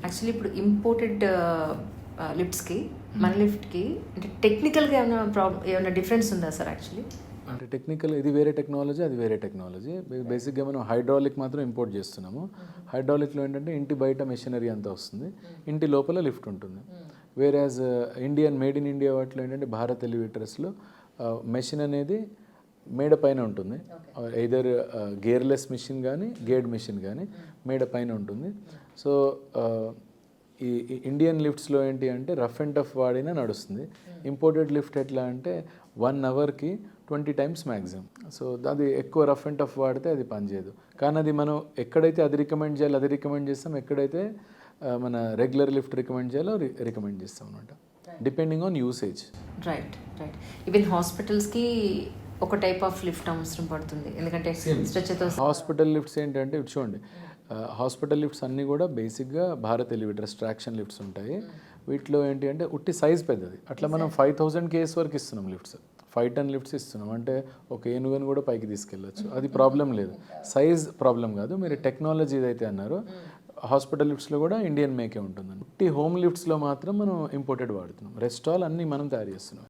Actually ఇప్పుడు imported లిఫ్ట్స్కి మన లిఫ్ట్కి అంటే టెక్నికల్గా ఏమైనా డిఫరెన్స్ ఉందా సార్ యాక్చువల్లీ? అంటే టెక్నికల్ ఇది వేరే టెక్నాలజీ, అది వేరే టెక్నాలజీ. బేసిక్గా మనం హైడ్రాలిక్ మాత్రం ఇంపోర్ట్ చేస్తున్నాము. హైడ్రాలిక్లో ఏంటంటే ఇంటి బయట మెషినరీ అంతా వస్తుంది, ఇంటి లోపల లిఫ్ట్ ఉంటుంది. వేరేజ్ ఇండియన్ మేడ్ ఇన్ ఇండియా వాటిలో ఏంటంటే భారత్ ఎలివేటర్స్లో మెషిన్ అనేది మేడ పైన ఉంటుంది. ఎయిదర్ గేర్లెస్ మిషన్ కానీ గేర్డ్ మిషన్ కానీ మేడ పైన ఉంటుంది. సో ఈ ఇండియన్ లిఫ్ట్స్లో ఏంటి అంటే రఫ్ అండ్ టఫ్ వాడినా నడుస్తుంది. ఇంపోర్టెడ్ లిఫ్ట్ ఎట్లా అంటే 1 అవర్కి 20 టైమ్స్ మ్యాక్సిమం. సో అది ఎక్కువ రఫ్ అండ్ టఫ్ వాడితే అది పనిచేయదు. కానీ అది మనం ఎక్కడైతే అది రికమెండ్ చేయాలో అది రికమెండ్ చేస్తాం, ఎక్కడైతే మన రెగ్యులర్ లిఫ్ట్ రికమెండ్ చేయాలో రికమెండ్ చేస్తాం అనమాట, depending on usage. Right. Even హాస్పిటల్స్కి ఒక టైప్ ఆఫ్ లిఫ్ట్ అవసరం పడుతుంది, ఎందుకంటే స్ట్రెచర్తో. హాస్పిటల్ లిఫ్ట్స్ ఏంటంటే ఇటు చూడండి, హాస్పిటల్ లిఫ్ట్స్ అన్నీ కూడా బేసిక్గా భారత్ ఎలివేటర్స్ ట్రాక్షన్ లిఫ్ట్స్ ఉంటాయి. వీటిలో ఏంటి అంటే ఉట్టి సైజ్ పెద్దది. అట్లా మనం 5000 కేస్ వరకు ఇస్తున్నాం లిఫ్ట్స్, 5 టన్ లిఫ్ట్స్ ఇస్తున్నాం. అంటే ఒక ఏనుగుని కూడా పైకి తీసుకెళ్ళచ్చు, అది ప్రాబ్లం లేదు. సైజ్ ప్రాబ్లం కాదు. మీరు టెక్నాలజీ ఏదైతే అన్నారో హాస్పిటల్ లిఫ్ట్స్లో కూడా ఇండియన్ మేకే ఉంటుందండి. ఉట్టి హోమ్ లిఫ్ట్స్లో మాత్రం మనం ఇంపోర్టెడ్ వాడుతున్నాం. రెస్ట్ ఆల్ అన్నీ మనం తయారు చేస్తున్నాం.